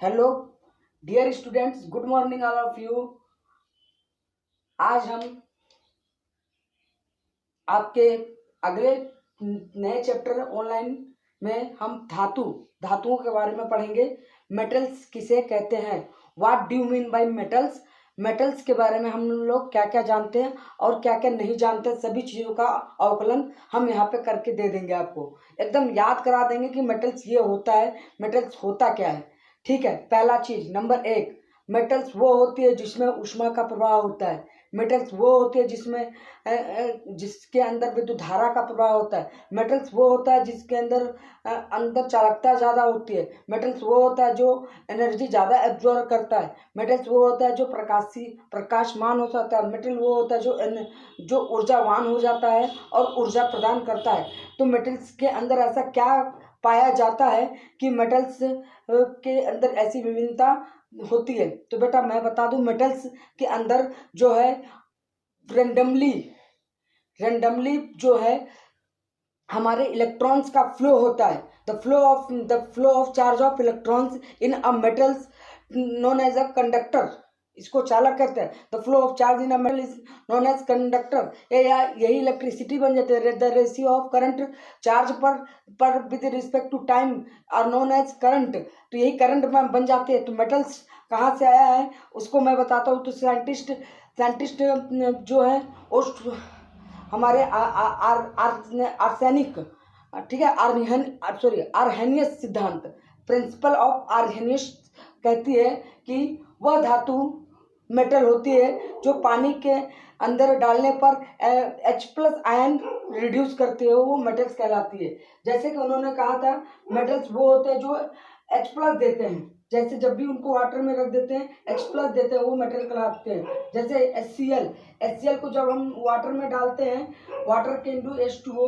Hello dear students, good morning all of you. आज हम आपके अगले नए चैप्टर ऑनलाइन में हम धातुओं के बारे में पढ़ेंगे। मेटल्स किसे कहते हैं, what do you mean by metals. Metals के बारे में हम लोग क्या क्या जानते हैं और क्या क्या नहीं जानते, सभी चीज़ों का अवकलन हम यहाँ पे करके दे देंगे। आपको एकदम याद करा देंगे कि मेटल्स ये होता है, मेटल्स होता क्या है। ठीक है, पहला चीज नंबर 1, मेटल्स वो होती है जिसमें ऊष्मा का प्रवाह होता है। मेटल्स वो होती है जिसके अंदर विद्युत धारा का प्रवाह होता है। मेटल्स वो होता है जिसके अंदर चालकता ज़्यादा होती है। मेटल्स वो होता है जो एनर्जी ज़्यादा एब्जॉर्ब करता है। मेटल्स वो होता है जो प्रकाशमान हो जाता है। मेटल वो होता है जो ऊर्जावान हो जाता है और ऊर्जा प्रदान करता है। तो मेटल्स के अंदर ऐसा क्या पाया जाता है कि मेटल्स के अंदर ऐसी विभिन्नता होती है। तो बेटा मैं बता दूं, मेटल्स के अंदर जो है रेंडमली जो है हमारे इलेक्ट्रॉन्स का फ्लो होता है। The flow of charge of electrons in a metals known as a conductor, इसको चालक कहते हैं। The flow of charge in a metal is known as conductor. यही इलेक्ट्रिसिटी बन जाती है। The ratio of current charge per with respect to time are known as current. तो यही करंट बन जाते हैं। तो मेटल्स कहाँ से आया है उसको मैं बताता हूँ। तो साइंटिस्ट जो है हमारे आर्सेनिक, ठीक है, आर्हेनियस सिद्धांत, प्रिंसिपल ऑफ आर्हेनियस कहती है कि वह धातु मेटल होती है जो पानी के अंदर डालने पर H+ आयन रिड्यूस करती है, वो मेटल्स कहलाती है। जैसे कि उन्होंने कहा था मेटल्स वो होते हैं जो H+ देते हैं। जैसे जब भी उनको वाटर में रख देते हैं H+ देते हैं, वो मेटल कहलाते हैं। जैसे HCl को जब हम वाटर में डालते हैं, वाटर के इंटू H2O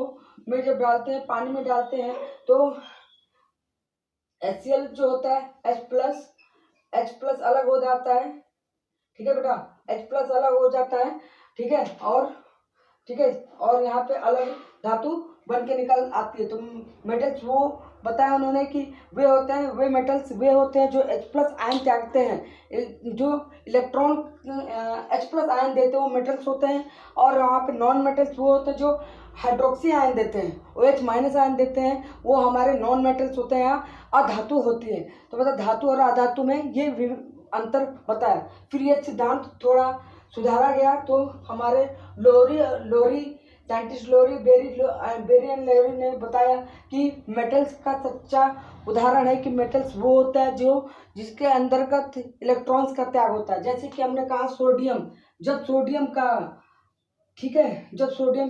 में जब डालते हैं, पानी में डालते हैं, तो HCl जो होता है H+ अलग हो जाता है। ठीक है बेटा, H+ अलग हो जाता है। ठीक है, और यहाँ पे अलग धातु बन के निकल आती है। तो मेटल्स वो बताया उन्होंने कि वे मेटल्स होते हैं जो H+ आयन त्यागते हैं। जो इलेक्ट्रॉन H+ आयन देते हैं वो मेटल्स होते हैं। और वहाँ पे नॉन मेटल्स वो होते हैं जो हाइड्रोक्सी आयन देते हैं, OH- आयन देते हैं, वो हमारे नॉन मेटल्स होते हैं। अधातु होती है। तो मतलब धातु और अधातु में ये अंतर बताया। फिर ये सिद्धांत थोड़ा सुधारा गया। तो हमारे साइंटिस्ट बेरी एंड लोरी ने बताया कि मेटल्स का सच्चा उदाहरण है कि मेटल्स वो होता है जिसके अंतर्गत इलेक्ट्रॉन्स का त्याग होता है। जैसे कि हमने कहा सोडियम, जब सोडियम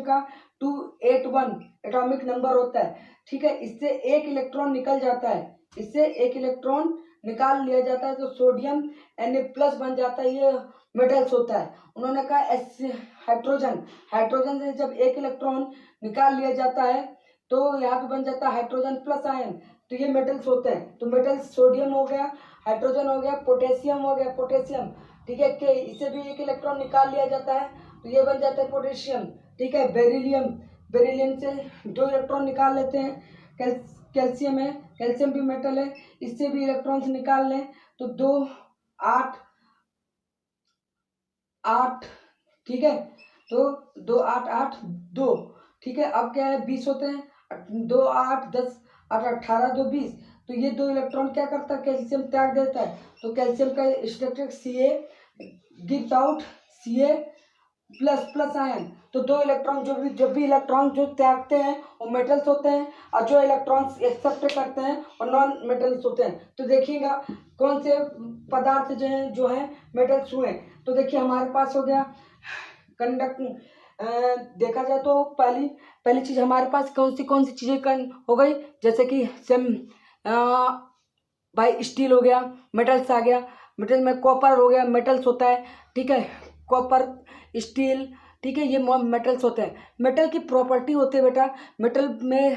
का 281 एटॉमिक नंबर होता है, ठीक है, इससे एक इलेक्ट्रॉन निकल जाता है, इससे एक इलेक्ट्रॉन निकाल लिया जाता है, तो सोडियम Na+ बन जाता है। ये मेटल्स होता है। उन्होंने कहा हाइड्रोजन से जब एक इलेक्ट्रॉन निकाल लिया जाता है तो यहाँ पे बन जाता है हाइड्रोजन+ आयन। तो ये मेटल्स होते हैं। तो मेटल्स सोडियम हो गया, हाइड्रोजन हो गया, पोटेशियम हो गया, ठीक है, कि इसे भी एक इलेक्ट्रॉन निकाल लिया जाता है तो ये बन जाता है पोटेशियम। ठीक है, बेरिलियम से 2 इलेक्ट्रॉन निकाल लेते हैं। कैल्शियम भी मेटल है, इससे भी इलेक्ट्रॉन्स निकाल लें तो 2 8 8, ठीक है, तो 2 8 8 2, ठीक है। अब क्या है, 20 होते हैं, 2 8 10 8 18 2 20। तो ये 2 इलेक्ट्रॉन क्या करता है, कैल्शियम त्याग देता है। तो कैल्शियम का structure Ca gives out Ca++ ion. तो 2 इलेक्ट्रॉन जब भी इलेक्ट्रॉन जो त्यागते हैं वो मेटल्स होते हैं, और जो इलेक्ट्रॉन्स एक्सेप्ट करते हैं और नॉन मेटल्स होते हैं। तो देखिएगा कौन से पदार्थ जो है मेटल्स हुए। तो देखिए हमारे पास हो गया देखा जाए तो पहली चीज हमारे पास कौन सी चीजें हो गई, जैसे कि भाई स्टील हो गया, मेटल्स आ गया। मेटल में कॉपर हो गया, मेटल्स होता है। ठीक है, कॉपर, स्टील, ठीक है, ये मेटल्स होते हैं। मेटल की प्रॉपर्टी होती है बेटा, मेटल में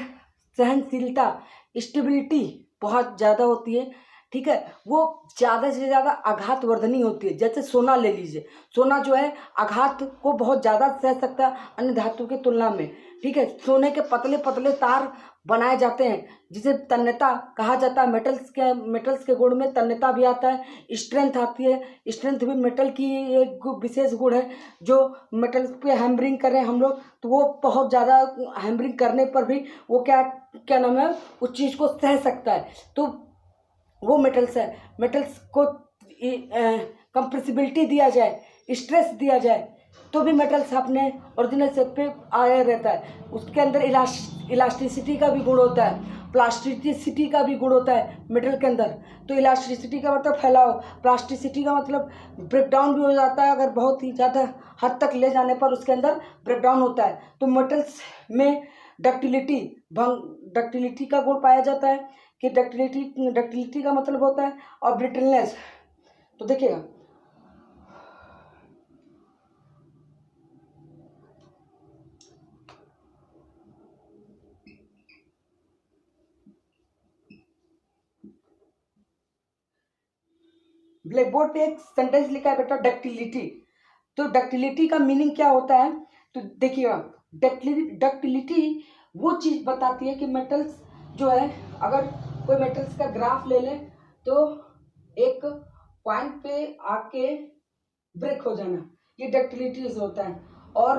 सहनशीलता, स्टेबिलिटी बहुत ज़्यादा होती है। ठीक है, वो ज़्यादा से ज़्यादा आघात वर्धनी होती है। जैसे सोना ले लीजिए, सोना जो है आघात को बहुत ज़्यादा सह सकता है अन्य धातु की तुलना में। ठीक है, सोने के पतले पतले तार बनाए जाते हैं, जिसे तन्यता कहा जाता है। मेटल्स के गुण में तन्यता भी आता है, स्ट्रेंथ आती है। स्ट्रेंथ भी मेटल की एक विशेष गुण है। जो मेटल पे हैमरिंग करें हम लोग तो वो बहुत ज़्यादा हैमरिंग करने पर भी वो क्या नाम है उस चीज़ को सह सकता है। तो वो मेटल्स है। मेटल्स को कंप्रेसिबिलिटी दिया जाए, स्ट्रेस दिया जाए तो भी मेटल्स अपने ओरिजिनल शेप पे आया रहता है। उसके अंदर इलास्टिसिटी का भी गुण होता है, प्लास्टिसिटी का भी गुण होता है मेटल के अंदर। तो इलास्टिसिटी का मतलब फैलाव, प्लास्टिसिटी का मतलब ब्रेकडाउन भी हो जाता है, अगर बहुत ही ज़्यादा हद तक ले जाने पर उसके अंदर ब्रेकडाउन होता है। तो मेटल्स में डक्टिलिटी का गुण पाया जाता है कि डक्टिलिटी का मतलब होता है और ब्रिटलनेस। तो देखिएगा ब्लैक बोर्ड पे एक सेंटेंस लिखा है बेटा, डक्टिलिटी। तो डक्टिलिटी का मीनिंग क्या होता है तो देखिएगा, डक्टिलिटी वो चीज़ बताती है कि मेटल्स जो है, अगर कोई मेटल्स का ग्राफ ले लें तो एक पॉइंट पे आके ब्रेक हो जाना, ये डक्टिलिटी से होता है। और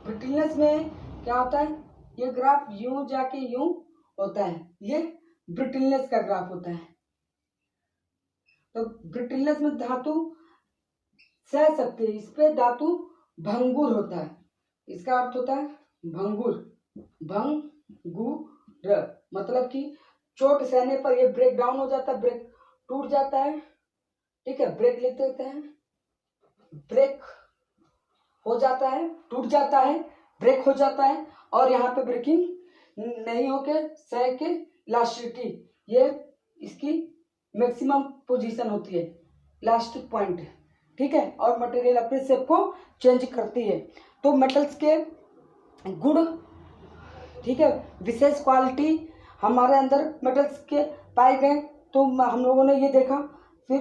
ब्रिटलनेस में क्या होता है, ये ग्राफ यूं जाके यूं होता है, ये ब्रिटलनेस का ग्राफ होता है। तो ब्रिटलनेस में धातु सह सकते हैं, इस पे धातु भंगुर होता है। इसका अर्थ होता है भंगुर, भंगुर मतलब कि चोट सहने पर ये ब्रेक डाउन हो जाता है, ब्रेक टूट जाता है। ठीक है, ब्रेक लिख देते हैं, ब्रेक हो जाता है, टूट जाता है, ब्रेक हो जाता है। और यहाँ पे ब्रेकिंग नहीं होके सह के इलास्टिसिटी, ये इसकी मैक्सिमम पोजीशन होती है, इलास्टिक पॉइंट। ठीक है, और मटेरियल अपने शेप को चेंज करती है। तो मेटल्स के गुण, ठीक है, विशेष क्वालिटी हमारे अंदर मेटल्स के पाए गए। तो हम लोगों ने ये देखा। फिर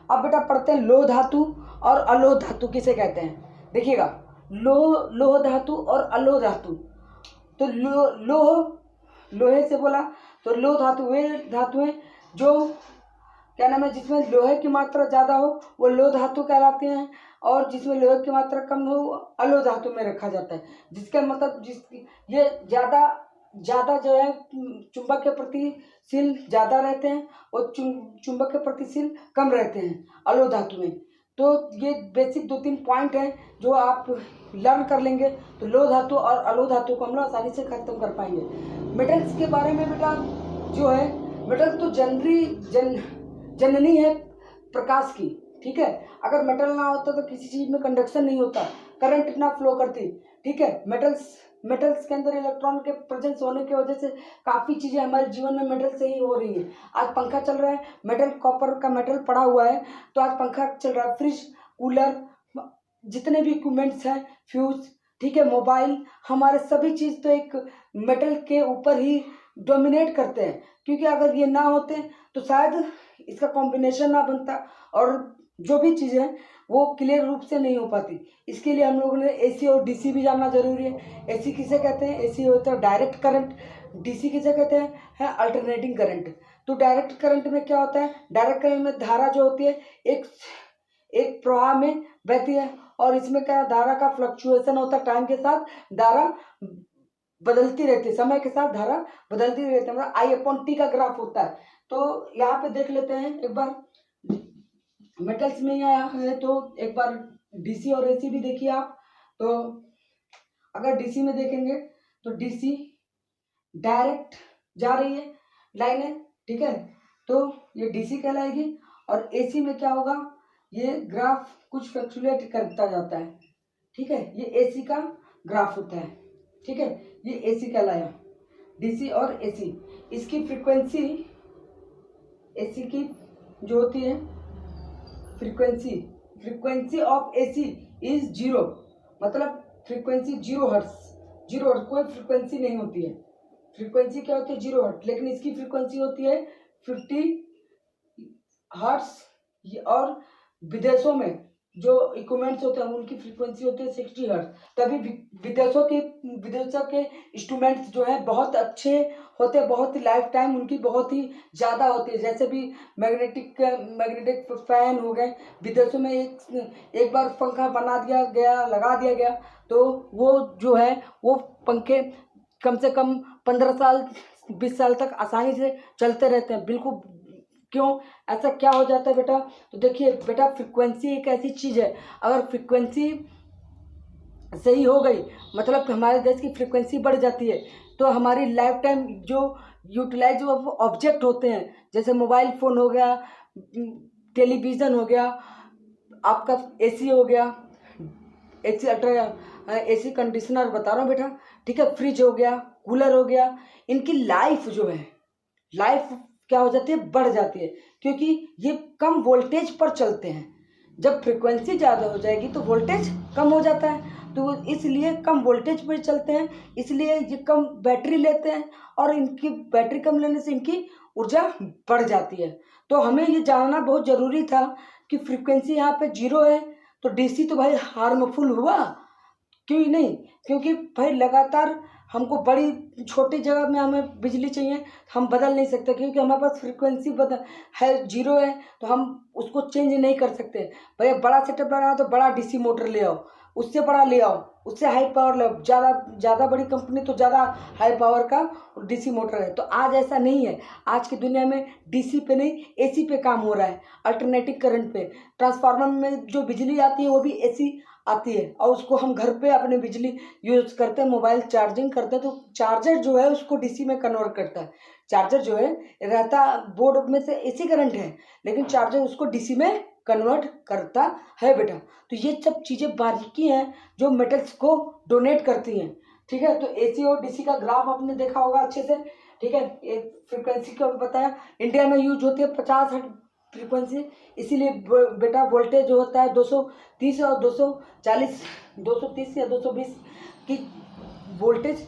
अब बेटा पढ़ते हैं लोह धातु और अलोह धातु किसे कहते हैं। देखिएगा, लोह धातु और अलोह धातु। तो लोहे से बोला तो लोह धातु वे धातुएं जो क्या नाम है, जिसमें लोहे की मात्रा ज़्यादा हो वो लोह धातु कहलाते हैं, और जिसमें लोहे की मात्रा कम हो अलोह धातु में रखा जाता है। जिसका मतलब ये ज़्यादा जो है चुंबक के प्रतिशील ज़्यादा रहते हैं और चुंबक के प्रतिशील कम रहते हैं अलोह धातु में। तो ये बेसिक 2-3 पॉइंट हैं जो आप लर्न कर लेंगे तो लोह धातु और अलोह धातु को हम लोग आसानी से खत्म कर पाएंगे। मेटल्स के बारे में बेटा जो है, मेटल तो जननी है प्रकाश की। ठीक है, अगर मेटल ना होता तो किसी चीज में कंडक्शन नहीं होता, करंट इतना फ्लो करती। ठीक है, मेटल्स के अंदर इलेक्ट्रॉन के प्रेजेंस होने की वजह से काफ़ी चीज़ें हमारे जीवन में मेटल से ही हो रही है। आज पंखा चल रहा है, मेटल, कॉपर का मेटल पड़ा हुआ है तो आज पंखा चल रहा है। फ्रिज, कूलर, जितने भी इक्विपमेंट्स हैं, फ्यूज, ठीक है, मोबाइल, हमारे सभी चीज़ तो एक मेटल के ऊपर ही डोमिनेट करते हैं। क्योंकि अगर ये ना होते तो शायद इसका कॉम्बिनेशन ना बनता और जो भी चीज़ें वो क्लियर रूप से नहीं हो पाती। इसके लिए हम लोगों ने एसी और डीसी भी जानना जरूरी है। एसी किसे कहते हैं, एसी होता है डायरेक्ट करंट। डीसी किसे कहते हैं, है अल्टरनेटिंग करंट। तो डायरेक्ट करंट में क्या होता है, डायरेक्ट करंट में धारा जो होती है एक प्रवाह में बहती है, और इसमें क्या धारा का फ्लक्चुएशन होता है, टाइम के साथ धारा बदलती रहती है, समय के साथ धारा बदलती रहती है, मतलब I/T का ग्राफ होता है। तो यहाँ पे देख लेते हैं एक बार, मेटल्स में ही आया है तो एक बार डीसी और एसी भी देखिए आप। तो अगर डीसी में देखेंगे तो डीसी डायरेक्ट जा रही है लाइनें, ठीक है, तो ये डीसी कहलाएगी। और एसी में क्या होगा, ये ग्राफ कुछ फ्लक्चुएट करता जाता है। ठीक है, ये एसी का ग्राफ होता है। ठीक है, ये एसी कहलाया, डीसी और एसी। इसकी एसी की जो होती है फ्रीक्वेंसी ऑफ एसी इज 0, मतलब फ्रीक्वेंसी 0 हर्ट्ज, कोई फ्रीक्वेंसी नहीं होती है। फ्रीक्वेंसी क्या होती है, 0 हर्ट्ज, लेकिन इसकी फ्रीक्वेंसी होती है 50 हर्ट्ज। और विदेशों में जो इक्विपमेंट्स होते हैं उनकी फ्रीक्वेंसी होती है 60 हर्ट्ज। तभी विदेशों के इंस्ट्रूमेंट्स जो है बहुत अच्छे होते हैं, बहुत ही लाइफ टाइम उनकी बहुत ही ज़्यादा होती है। जैसे भी मैग्नेटिक फैन हो गए, विदेशों में एक बार पंखा बना दिया गया, लगा दिया गया, तो वो जो है वो पंखे कम से कम 15 साल 20 साल तक आसानी से चलते रहते हैं। बिल्कुल, क्यों ऐसा क्या हो जाता है बेटा? तो देखिए बेटा, फ्रिक्वेंसी एक ऐसी चीज़ है, अगर फ्रिक्वेंसी सही हो गई, मतलब कि हमारे देश की फ्रिक्वेंसी बढ़ जाती है, तो हमारी लाइफ टाइम जो यूटिलाइज ऑब्जेक्ट होते हैं, जैसे मोबाइल फ़ोन हो गया, टेलीविज़न हो गया, आपका एसी हो गया, एसी अल्ट्रा एसी कंडीशनर बता रहा हूँ बेटा, ठीक है, फ्रिज हो गया, कूलर हो गया, इनकी लाइफ जो है, लाइफ क्या हो जाती है? बढ़ जाती है, क्योंकि ये कम वोल्टेज पर चलते हैं। जब फ्रिक्वेंसी ज़्यादा हो जाएगी तो वोल्टेज कम हो जाता है, तो इसलिए कम वोल्टेज पर चलते हैं, इसलिए ये कम बैटरी लेते हैं, और इनकी बैटरी कम लेने से इनकी ऊर्जा बढ़ जाती है। तो हमें ये जानना बहुत ज़रूरी था कि फ्रिक्वेंसी यहाँ पे 0 है, तो डीसी तो भाई हार्मफुल हुआ, क्यों नहीं? क्योंकि भाई लगातार हमको बड़ी छोटी जगह में हमें बिजली चाहिए, हम बदल नहीं सकते, क्योंकि हमारे पास फ्रिक्वेंसी बदल है 0 है, तो हम उसको चेंज नहीं कर सकते। भैया बड़ा सेटअप लगाना तो बड़ा डीसी मोटर ले आओ, उससे बड़ा ले आओ, उससे हाई पावर ले आओ, ज़्यादा बड़ी कंपनी तो ज़्यादा हाई पावर का डीसी मोटर है। तो आज ऐसा नहीं है, आज की दुनिया में डीसी पे नहीं, एसी पे काम हो रहा है, अल्टरनेटिव करंट पे। ट्रांसफार्मर में जो बिजली आती है वो भी एसी आती है, और उसको हम घर पे अपने बिजली यूज़ करते हैं, मोबाइल चार्जिंग करते हैं, तो चार्जर जो है उसको डीसी में कन्वर्ट करता है। चार्जर जो है रहता बोर्ड में से एसी करंट है, लेकिन चार्जर उसको डीसी में कन्वर्ट करता है बेटा। तो ये सब चीज़ें बारीकी हैं जो मेटल्स को डोनेट करती हैं, ठीक है। तो एसी और डीसी का ग्राफ आपने देखा होगा अच्छे से, ठीक है। एक फ्रिक्वेंसी का बताया, इंडिया में यूज होती है 50 हर्ट्ज फ्रीक्वेंसी, इसीलिए बेटा वोल्टेज जो होता है 230 और 240, 230 या 220 की वोल्टेज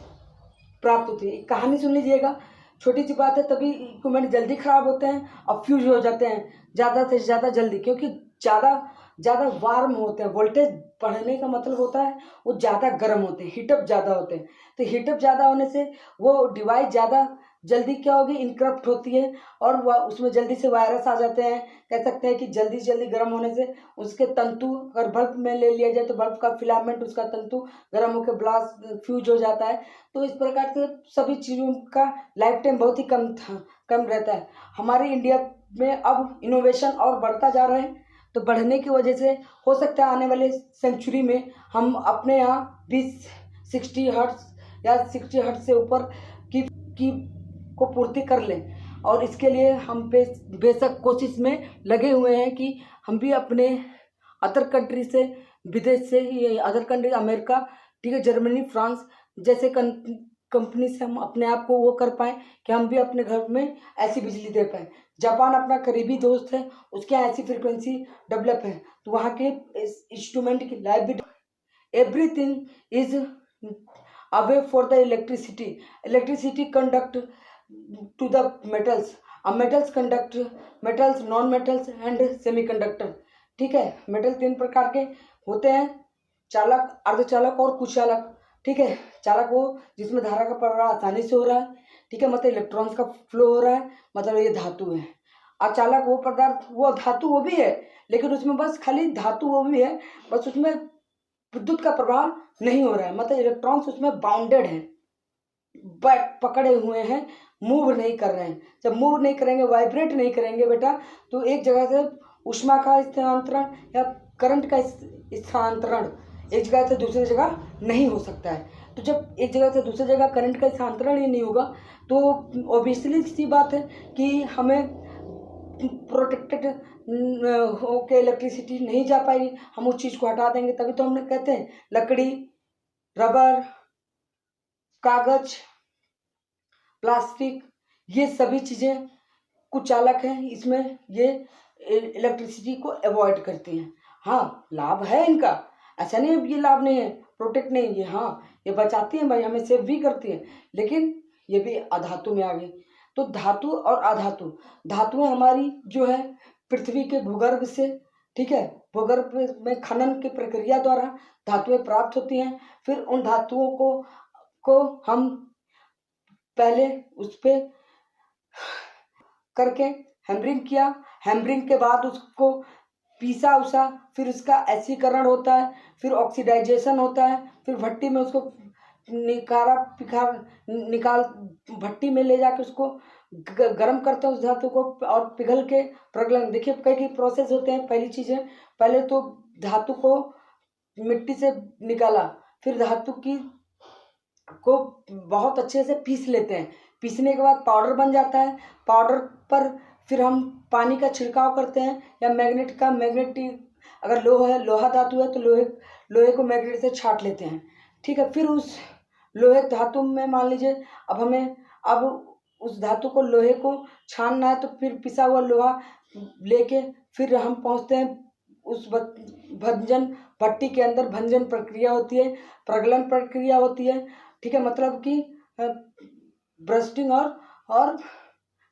प्राप्त होती है। कहानी सुन लीजिएगा, छोटी सी बात है, तभी इक्विपमेंट जल्दी ख़राब होते हैं और फ्यूज हो जाते हैं ज़्यादा से ज़्यादा जल्दी, क्योंकि ज़्यादा वार्म होते हैं। वोल्टेज बढ़ने का मतलब होता है वो ज़्यादा गर्म होते हैं, हीटअप ज़्यादा होते हैं। तो हीटअप ज़्यादा होने से वो डिवाइस ज़्यादा जल्दी क्या होगी, इनकरप्ट होती है, और वह उसमें जल्दी से वायरस आ जाते हैं। कह सकते हैं कि जल्दी से जल्दी गर्म होने से उसके तंतु, अगर बल्ब में ले लिया जाए तो बल्ब का फिलामेंट, उसका तंतु गर्म होकर ब्लास्ट फ्यूज हो जाता है। तो इस प्रकार से सभी चीज़ों का लाइफ टाइम बहुत ही कम रहता है। हमारे इंडिया में अब इनोवेशन और बढ़ता जा रहा है, तो बढ़ने की वजह से हो सकता है आने वाले सेंचुरी में हम अपने यहाँ 60 हर्ट्ज या 60 हर्ट्ज से ऊपर की को पूर्ति कर लें, और इसके लिए हम बेशक कोशिश में लगे हुए हैं कि हम भी अपने अदर कंट्री से, विदेश से, ये अदर कंट्री अमेरिका, ठीक है, जर्मनी, फ्रांस जैसे कंपनी से हम अपने आप को वो कर पाएँ कि हम भी अपने घर में ऐसी बिजली दे पाएँ। जापान अपना करीबी दोस्त है, उसके यहाँ ऐसी फ्रिक्वेंसी डेवलप है, तो वहाँ के इंस्ट्रूमेंट की लाइफ भी, everything is away for the electricity conduct to the metals, metals conduct, metals, non metals and semiconductor, ठीक है। मेटल 3 प्रकार के होते हैं, चालक, अर्धचालक और कुचालक, ठीक है। चालक वो जिसमें धारा का प्रवाह आसानी से हो रहा है, ठीक है, मतलब इलेक्ट्रॉन्स का फ्लो हो रहा है, मतलब ये धातु है। अचालक वो पदार्थ, वो धातु वो भी है, लेकिन उसमें बस खाली धातु वो भी है, बस उसमें विद्युत का प्रवाह नहीं हो रहा है, मतलब इलेक्ट्रॉन्स उसमें बाउंडेड हैं, पकड़े हुए हैं, मूव नहीं कर रहे हैं। जब मूव नहीं करेंगे, वाइब्रेट नहीं करेंगे बेटा, तो एक जगह से ऊष्मा का स्थानांतरण या करंट का स्थानांतरण एक जगह से दूसरी जगह नहीं हो सकता है। तो जब एक जगह से दूसरी जगह करंट का स्थानांतरण ही नहीं होगा, तो ऑब्वियसली सी बात है कि हमें प्रोटेक्टेड होके इलेक्ट्रिसिटी नहीं जा पाएगी, हम उस चीज़ को हटा देंगे। तभी तो हमने कहते हैं लकड़ी, रबर, कागज, प्लास्टिक, ये सभी चीज़ें कुचालक हैं, इसमें ये इलेक्ट्रिसिटी को अवॉइड करती हैं। हाँ, लाभ है इनका, ऐसा नहीं है ये लाभ नहीं है, प्रोटेक्ट नहीं है, हाँ ये बचाती हैं भाई, हमें सेव भी करती हैं, लेकिन ये भी अधातु में आ गई। तो धातु और अधातु, धातुएं हमारी जो है पृथ्वी के भूगर्भ से ठीक है, भूगर्भ में खनन की प्रक्रिया द्वारा धातुएं प्राप्त होती हैं। फिर उन धातुओं को हम पहले उस पे करके हैमरिंग किया, हैमरिंग के बाद उसको पीसा उसा, फिर उसका ऐसीकरण होता है, फिर ऑक्सीडाइजेशन होता है, फिर भट्टी में उसको निकाल भट्टी में ले जाके उसको गर्म करते हैं उस धातु को, और पिघल के प्रगलन। देखिए कई प्रोसेस होते हैं। पहली चीज़ है, पहले तो धातु को मिट्टी से निकाला, फिर धातु को बहुत अच्छे से पीस लेते हैं। पीसने के बाद पाउडर बन जाता है। पाउडर पर फिर हम पानी का छिड़काव करते हैं, या मैग्नेटिक अगर लोहा धातु है तो लोहे को मैग्नेट से छाट लेते हैं। ठीक है, फिर उस लोहे धातु में मान लीजिए अब उस धातु को, लोहे को छानना है, तो फिर पिसा हुआ लोहा लेके फिर हम पहुंचते हैं उस भंजन भट्टी के अंदर। भंजन प्रक्रिया होती है, प्रगलन प्रक्रिया होती है। ठीक है, मतलब कि ब्रस्टिंग और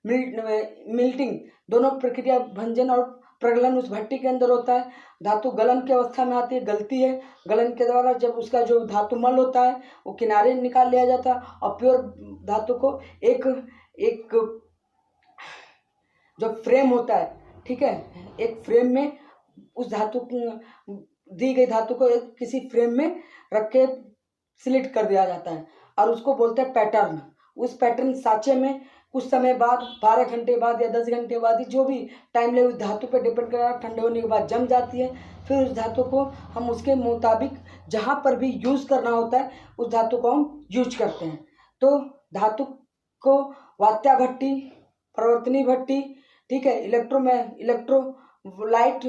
मिल्टिंग दोनों प्रक्रिया, भंजन और प्रगलन उस भट्टी के अंदर होता है। धातु गलन की अवस्था में आती है, गलती है। गलन के द्वारा जब उसका जो धातु मल होता है वो किनारे निकाल लिया जाता है, और प्योर धातु को एक जो फ्रेम होता है, ठीक है, एक फ्रेम में उस धातु दी गई धातु को एक किसी फ्रेम में रख के सिलेक्ट कर दिया जाता है, और उसको बोलते हैं पैटर्न। उस पैटर्न सांचे में कुछ समय बाद, 12 घंटे बाद या 10 घंटे बाद, जो भी टाइम लगे, उस धातु पर डिपेंड कर रहा है, ठंडे होने के बाद जम जाती है। फिर उस धातु को हम उसके मुताबिक जहाँ पर भी यूज़ करना होता है उस धातु को हम यूज करते हैं। तो धातु को वात्या भट्टी, प्रवर्तनी भट्टी, ठीक है, इलेक्ट्रोलाइट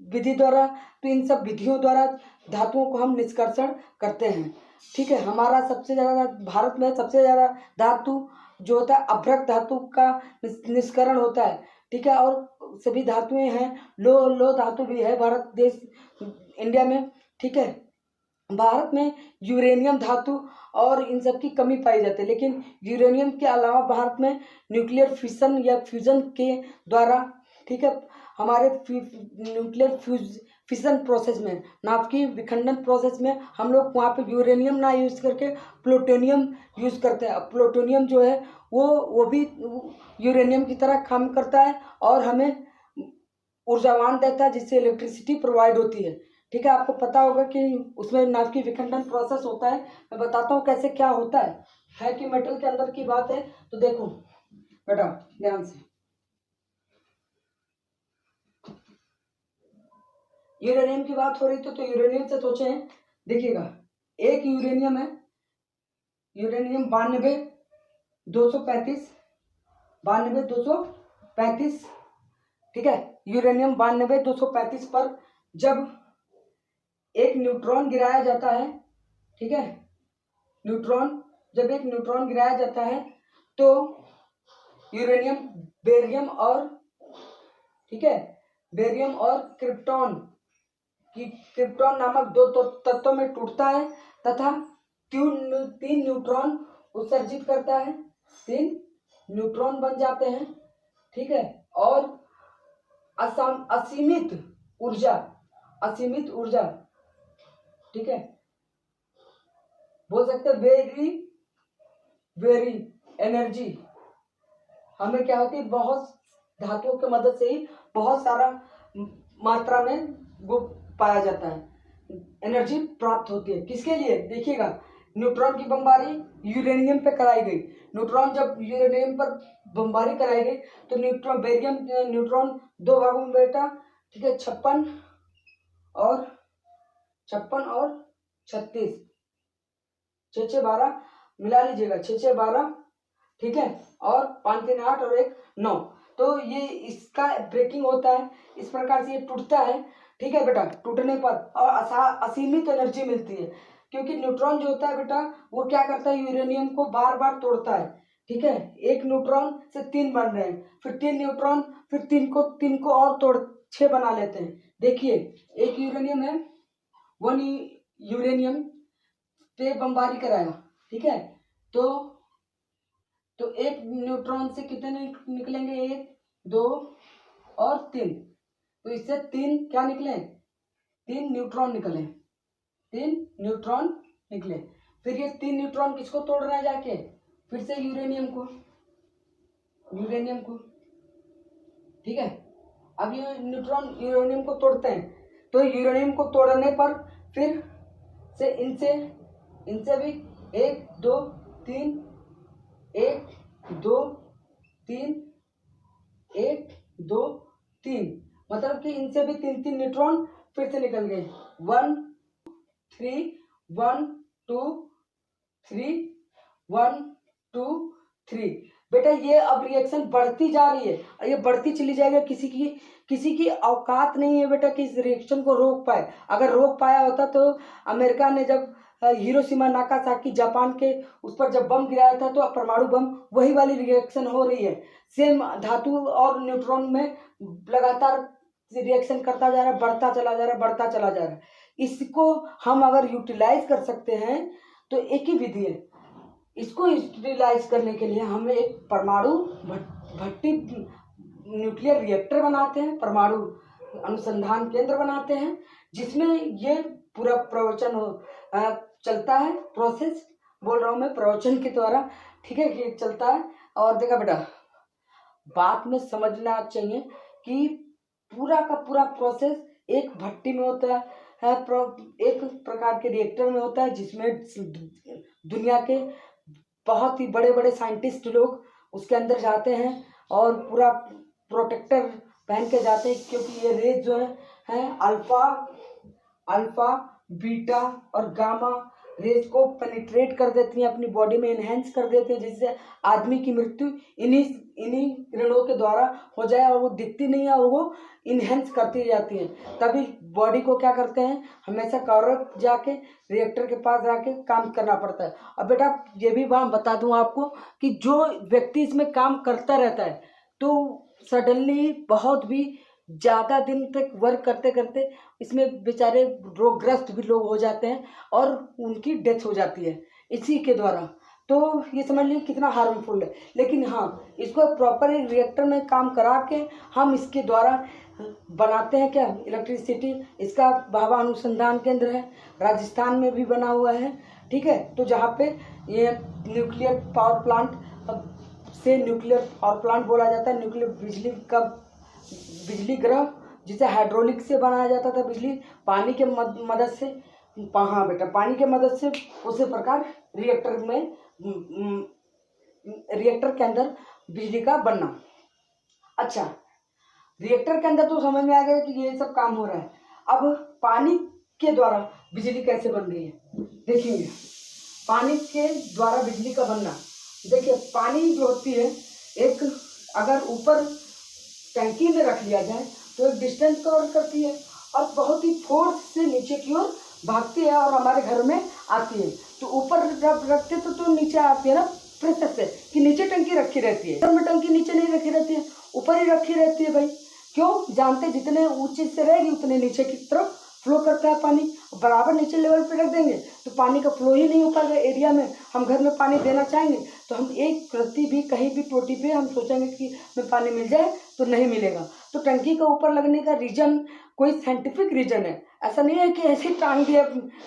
विधि द्वारा, तो इन सब विधियों द्वारा धातुओं को हम निष्कर्षण करते हैं। ठीक है, हमारा सबसे ज़्यादा भारत में सबसे ज़्यादा धातु जो होता है अभ्रक धातु का निष्करण होता है। ठीक है, और सभी धातुएं हैं, लो धातु भी है भारत देश इंडिया में। ठीक है, भारत में यूरेनियम धातु और इन सब की कमी पाई जाती है, लेकिन यूरेनियम के अलावा भारत में न्यूक्लियर फिशन या फ्यूजन के द्वारा, ठीक है, हमारे न्यूक्लियर फिशन प्रोसेस में, नाभिकीय विखंडन प्रोसेस में, हम लोग वहाँ पे यूरेनियम ना यूज़ करके प्लूटोनियम यूज़ करते हैं। अब प्लूटोनियम जो है वो भी यूरेनियम की तरह काम करता है और हमें ऊर्जावान देता है, जिससे इलेक्ट्रिसिटी प्रोवाइड होती है। ठीक है, आपको पता होगा कि उसमें नाभिकीय विखंडन प्रोसेस होता है। मैं बताता हूँ कैसे क्या होता है कि मेटल के अंदर की बात है। तो देखो बेटा ध्यान से, यूरेनियम की बात हो रही तो यूरेनियम से सोचे हैं। देखिएगा, एक यूरेनियम है, यूरेनियम 92-235, ठीक है, यूरेनियम 92-235 पर जब एक न्यूट्रॉन गिराया जाता है, ठीक है, जब एक न्यूट्रॉन गिराया जाता है तो यूरेनियम बेरियम और, ठीक है, बेरियम और क्रिप्टॉन नामक दो तत्वों में टूटता है तथा 3 न्यूट्रॉन उत्सर्जित करता है। 3 न्यूट्रॉन बन जाते हैं। ठीक है, और असीमित ऊर्जा, ठीक है, बोल सकते वेरी एनर्जी हमें क्या होती है, बहुत धातुओं की मदद से ही बहुत सारा मात्रा में वो पाया जाता है, एनर्जी प्राप्त होती है। किसके लिए? देखिएगा, न्यूट्रॉन की बमबारी यूरेनियम पे कराई गई। न्यूट्रॉन जब यूरेनियम पर बमबारी कराई गई तो न्यूट्रॉन 2 भागों में बैठा। ठीक है, 56 और 36, 6 12 मिला लीजिएगा, 6 12, ठीक है, और 5 3 8 और 1 9। तो ये इसका ब्रेकिंग होता है, इस प्रकार से ये टूटता है। ठीक है बेटा, टूटने पर और असीमित एनर्जी मिलती है, क्योंकि न्यूट्रॉन जो होता है बेटा वो क्या करता है, यूरेनियम को बार बार तोड़ता है। ठीक है, एक न्यूट्रॉन से 3 बन रहे हैं, फिर 3 न्यूट्रॉन, फिर 3 को और तोड़ 6 बना लेते हैं। देखिए, एक यूरेनियम है, 1 यूरेनियम पे बमबारी कराया, ठीक है, तो एक न्यूट्रॉन से कितने निकलेंगे, 1 2 और 3, तो इससे 3 क्या निकले, 3 न्यूट्रॉन निकले, 3 न्यूट्रॉन निकले। फिर ये 3 न्यूट्रॉन किसको तोड़ रहे हैं जाके, फिर से यूरेनियम को, ठीक है। अब ये न्यूट्रॉन यूरेनियम को तोड़ते हैं, तो यूरेनियम को तोड़ने पर फिर से इनसे भी 1 2 3 1 2 3 1 2 3, मतलब कि इनसे भी 3 न्यूट्रॉन फिर से निकल गए। 1 3 1 2 3 1 2 3। बेटा ये अब रिएक्शन बढ़ती जा रही है और ये बढ़ती चली जाएगी। किसी की औकात नहीं है बेटा कि इस रिएक्शन को रोक पाए। अगर रोक पाया होता तो अमेरिका ने जब हिरोशिमा नागासाकी जापान के उस पर जब बम गिराया था, तो परमाणु बम, वही वाली रिएक्शन हो रही है। सेम धातु और न्यूट्रॉन में लगातार रिएक्शन करता जा रहा है, बढ़ता चला जा रहा है। इसको हम अगर यूटिलाइज कर सकते हैं तो एक ही विधि है। इसको यूटिलाइज करने के लिए हम एक परमाणु भट्टी न्यूक्लियर रिएक्टर बनाते हैं, परमाणु अनुसंधान केंद्र बनाते हैं, जिसमें ये पूरा प्रवचन चलता है। प्रोसेस बोल रहा हूँ मैं प्रवचन के द्वारा, ठीक है, ये चलता है। और देखा बेटा, बात में समझना चाहिए कि पूरा का पूरा प्रोसेस एक भट्टी में होता है, एक प्रकार के रिएक्टर में होता है, जिसमें दुनिया के बहुत ही बड़े बड़े साइंटिस्ट लोग उसके अंदर जाते हैं और पूरा प्रोटेक्टर पहन के जाते हैं, क्योंकि ये रेज जो है अल्फा बीटा और गामा रेज को पेनिट्रेट कर देती हैं, अपनी बॉडी में इनहेंस कर देते हैं, जिससे आदमी की मृत्यु इन्हीं किरणों के द्वारा हो जाए, और वो दिखती नहीं है और वो इनहेंस करती जाती है। तभी बॉडी को क्या करते हैं, हमेशा कवर जाके रिएक्टर के पास जाके काम करना पड़ता है। अब बेटा ये भी बात बता दूं आपको कि जो व्यक्ति इसमें काम करता रहता है, तो सडनली बहुत भी ज़्यादा दिन तक वर्क करते करते इसमें बेचारे रोगग्रस्त भी लोग हो जाते हैं और उनकी डेथ हो जाती है इसी के द्वारा। तो ये समझ लीजिए कितना हार्मफुल है। लेकिन हाँ, इसको प्रॉपर एक रिएक्टर में काम करा के हम इसके द्वारा बनाते हैं क्या, इलेक्ट्रिसिटी। इसका भाभा अनुसंधान केंद्र है, राजस्थान में भी बना हुआ है, ठीक है। तो जहाँ पे ये न्यूक्लियर पावर प्लांट से, न्यूक्लियर पावर प्लांट बोला जाता है, न्यूक्लियर बिजली ग्रह, जिसे हाइड्रोलिक से बनाया जाता था बिजली, पानी के मदद से। हाँ बेटा, पानी के मदद से उसी प्रकार रिएक्टर के अंदर बिजली का बनना। अच्छा, रिएक्टर के अंदर तो समझ में आ गया कि ये सब काम हो रहा है। अब पानी के द्वारा बिजली कैसे बन रही है देखेंगे। पानी के द्वारा बिजली का बनना, देखिए पानी जो होती है, एक अगर ऊपर टंकी में रख लिया जाए तो एक डिस्टेंस कवर करती है और बहुत ही फोर्स से नीचे की ओर भागती है और हमारे घर में आती है। तो ऊपर जब रखते तो नीचे आती है ना, प्रेशर से, कि नीचे टंकी रखी रहती है। घर में टंकी नीचे नहीं रखी रहती है, ऊपर ही रखी रहती है भाई। क्यों? जानते जितने ऊंचे से रहेगी उतने नीचे की तरफ फ्लो करता है पानी। बराबर नीचे लेवल पे रख देंगे तो पानी का फ्लो ही नहीं हो पाएगा एरिया में। हम घर में पानी देना चाहेंगे तो हम एक रत्ती भी कहीं भी टोटी पे हम सोचेंगे कि हमें पानी मिल जाए, तो नहीं मिलेगा। तो टंकी का ऊपर लगने का रीजन कोई साइंटिफिक रीजन है, ऐसा नहीं है कि ऐसे ही टांग दिया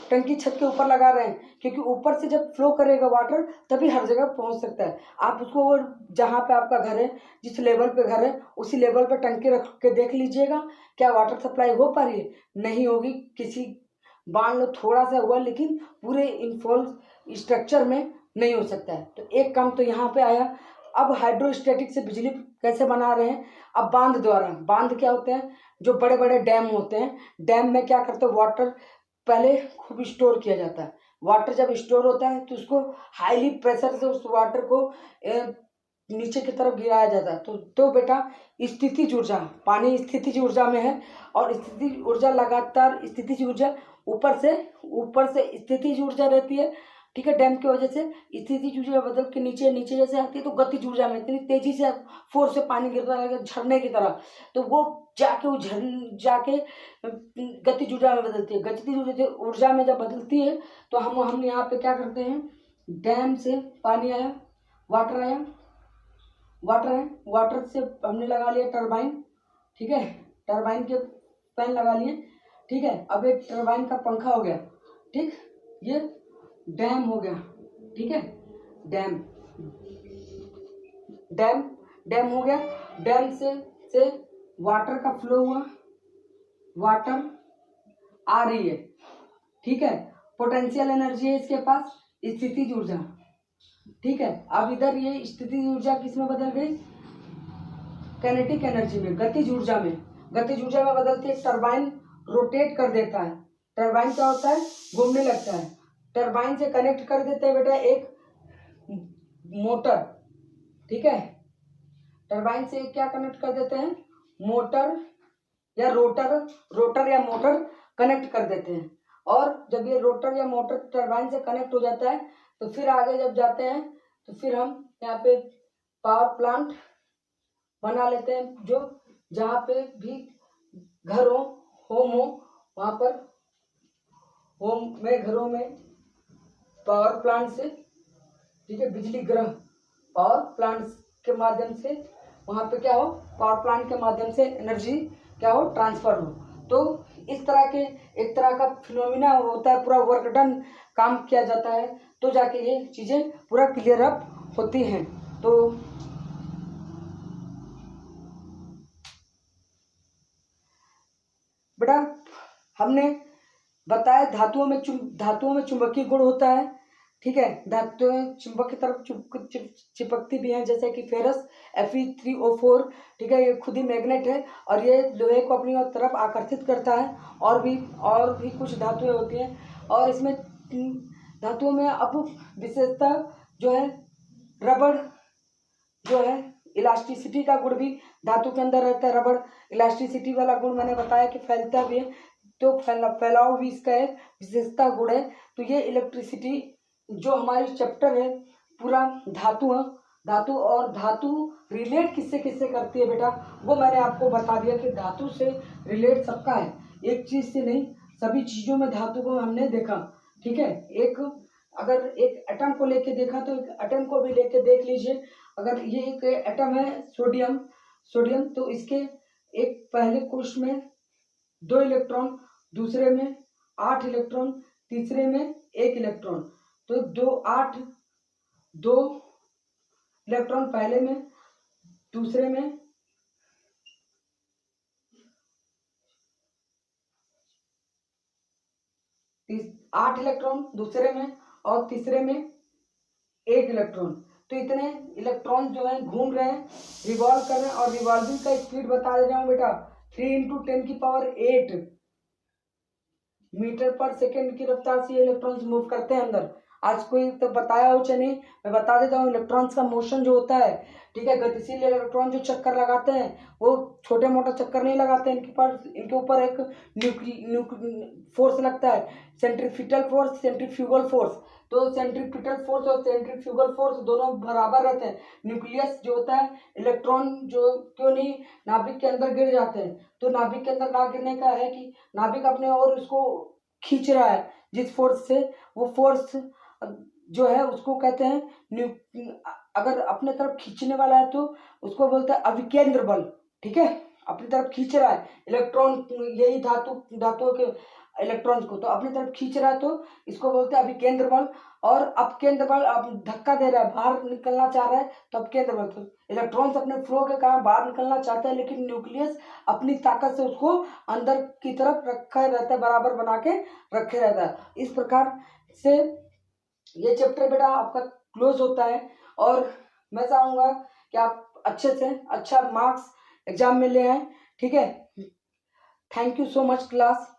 टंकी छत के ऊपर लगा रहे हैं, क्योंकि ऊपर से जब फ्लो करेगा वाटर तभी हर जगह पहुंच सकता है। आप उसको जहाँ पे आपका घर है, जिस लेवल पे घर है, उसी लेवल पे टंकी रख के देख लीजिएगा क्या वाटर सप्लाई हो पा रही है, नहीं होगी। किसी मान लो थोड़ा सा हुआ, लेकिन पूरे इनफॉल स्ट्रक्चर में नहीं हो सकता है। तो एक काम तो यहाँ पे आया। अब हाइड्रोस्टैटिक से बिजली कैसे बना रहे हैं, अब बांध द्वारा। बांध क्या होते हैं, जो बड़े बड़े डैम होते हैं, डैम में क्या करते हैं, वाटर पहले खूब स्टोर किया जाता है। वाटर जब स्टोर होता है तो उसको हाईली प्रेशर से उस वाटर को नीचे की तरफ गिराया जाता है। तो बेटा स्थितिज ऊर्जा, पानी स्थितिज ऊर्जा में है, और स्थितिज ऊर्जा लगातार, स्थितिज ऊर्जा ऊपर से स्थितिज ऊर्जा रहती है, ठीक है। डैम की वजह से स्थितिज ऊर्जा बदल के नीचे जैसे आती है, तो गतिज ऊर्जा में इतनी तेजी से फोर्स से पानी गिरता है झरने की तरह, तो वो जाके गतिज ऊर्जा में बदलती है। गतिज ऊर्जा में जब बदलती है तो हम यहाँ पे क्या करते हैं, डैम से पानी आया, वाटर आया, वाटर से हमने लगा लिया टरबाइन, ठीक है। टरबाइन के फैन लगा लिए, ठीक है। अब एक टरबाइन का पंखा हो गया, ठीक। ये डैम हो गया, ठीक है। डैम डैम डैम हो गया। डैम से वाटर का फ्लो हुआ, वाटर आ रही है, ठीक है। पोटेंशियल एनर्जी है इसके पास, स्थितिज ऊर्जा, ठीक है। अब इधर ये स्थितिज ऊर्जा किस में बदल गई, काइनेटिक एनर्जी में, गतिज ऊर्जा में। गतिज ऊर्जा में बदलती है, टरबाइन रोटेट कर देता है। टरबाइन क्या होता है, घूमने लगता है। टरबाइन से कनेक्ट कर देते हैं बेटा एक मोटर, ठीक है। टरबाइन से क्या कनेक्ट कर देते हैं, मोटर या रोटर या मोटर कनेक्ट कर देते हैं। और जब ये रोटर या मोटर टरबाइन से कनेक्ट हो जाता है तो फिर आगे जब जाते हैं तो फिर हम यहाँ पे पावर प्लांट बना लेते हैं, जो जहाँ पे भी घर हो, होम हो, वहाँ पर होम में, घरों में पावर प्लांट से, ठीक है, बिजली ग्रह पावर प्लांट के माध्यम से वहाँ पे क्या हो, पावर प्लांट के माध्यम से एनर्जी क्या हो, ट्रांसफर हो। तो इस तरह के एक तरह का फिनोमिना होता है, पूरा वर्क डन काम किया जाता है, तो जाके ये चीज़ें पूरा क्लियर अप होती हैं। तो बेटा हमने बताया धातुओं में चुंबकीय गुण होता है, ठीक है। धातुएं चुंबक की तरफ चिपकती भी हैं, जैसे कि फेरस Fe3O4, ठीक है। ये खुद ही मैग्नेट है और ये लोहे को अपनी तरफ आकर्षित करता है। और भी कुछ धातुएं होती हैं। और इसमें धातुओं में अब विशेषता जो है, रबड़ जो है, इलास्टिसिटी का गुण भी धातु के अंदर रहता है। रबड़ इलास्टिसिटी वाला गुण मैंने बताया कि फैलता भी है, तो फैलाव भी इसका एक विशेषता गुण है। तो ये इलेक्ट्रिसिटी जो हमारी चैप्टर है पूरा धातु और धातु रिलेट किससे किससे करती है बेटा, वो मैंने आपको बता दिया कि धातु से रिलेट सबका है, एक चीज से नहीं, सभी चीजों में धातु को हमने देखा, ठीक है। अगर एक एटम को लेके देखा तो एक एटम को भी लेके देख लीजिए। अगर ये एक एटम है सोडियम, तो इसके एक पहले कोश में 2 इलेक्ट्रॉन, दूसरे में 8 इलेक्ट्रॉन, तीसरे में 1 इलेक्ट्रॉन। तो 2 इलेक्ट्रॉन पहले में, दूसरे में 8 इलेक्ट्रॉन, दूसरे में, और तीसरे में 1 इलेक्ट्रॉन। तो इतने इलेक्ट्रॉन जो है घूम रहे हैं, रिवॉल्व कर रहे हैं। और रिवॉल्विंग का स्पीड बता दे रहा हूँ बेटा, 3 × 10⁸ मीटर पर सेकेंड की रफ्तार से ये इलेक्ट्रॉन्स मूव करते हैं अंदर। आज कोई तो बताया हो चाहे नहीं, मैं बता देता हूँ। इलेक्ट्रॉन्स का मोशन जो होता है, ठीक है, गतिशील इलेक्ट्रॉन जो चक्कर लगाते हैं वो छोटे मोटे चक्कर नहीं लगाते हैं। इनके ऊपर एक फोर्स लगता है, सेंट्रीफ्यूगल फोर्स। तो सेंट्रीपिटल फोर्स और सेंट्रीफ्यूगल फोर्स दोनों बराबर रहते हैं। न्यूक्लियस जो होता है, इलेक्ट्रॉन जो क्यों नहीं नाभिक के अंदर गिर जाते हैं, तो नाभिक के अंदर ना गिरने का है कि नाभिक अपने और उसको खींच रहा है जिस फोर्स से, वो फोर्स जो है उसको कहते हैं अगर अपने तरफ खींचने वाला है तो उसको बोलते हैं अभिकेंद्र बल, ठीक है। अपनी तरफ खींच रहा है इलेक्ट्रॉन, यही धातुओं के इलेक्ट्रॉन्स को तो अपनी तरफ खींच रहा है, तो इसको बोलते हैं अभिकेंद्र बल। और अपकेंद्र बल, अब धक्का दे रहा है, बाहर निकलना चाह रहा है, तो अपकेंद्र बल। तो इलेक्ट्रॉन्स अपने फ्लो के कारण बाहर निकलना चाहते हैं, लेकिन न्यूक्लियस अपनी ताकत से उसको अंदर की तरफ रखा रहता है, बराबर बना के रखे रहता है। इस प्रकार से ये चैप्टर बेटा आपका क्लोज होता है। और मैं चाहूँगा कि आप अच्छे से अच्छा मार्क्स एग्जाम में ले आए, ठीक है। Thank you so much class.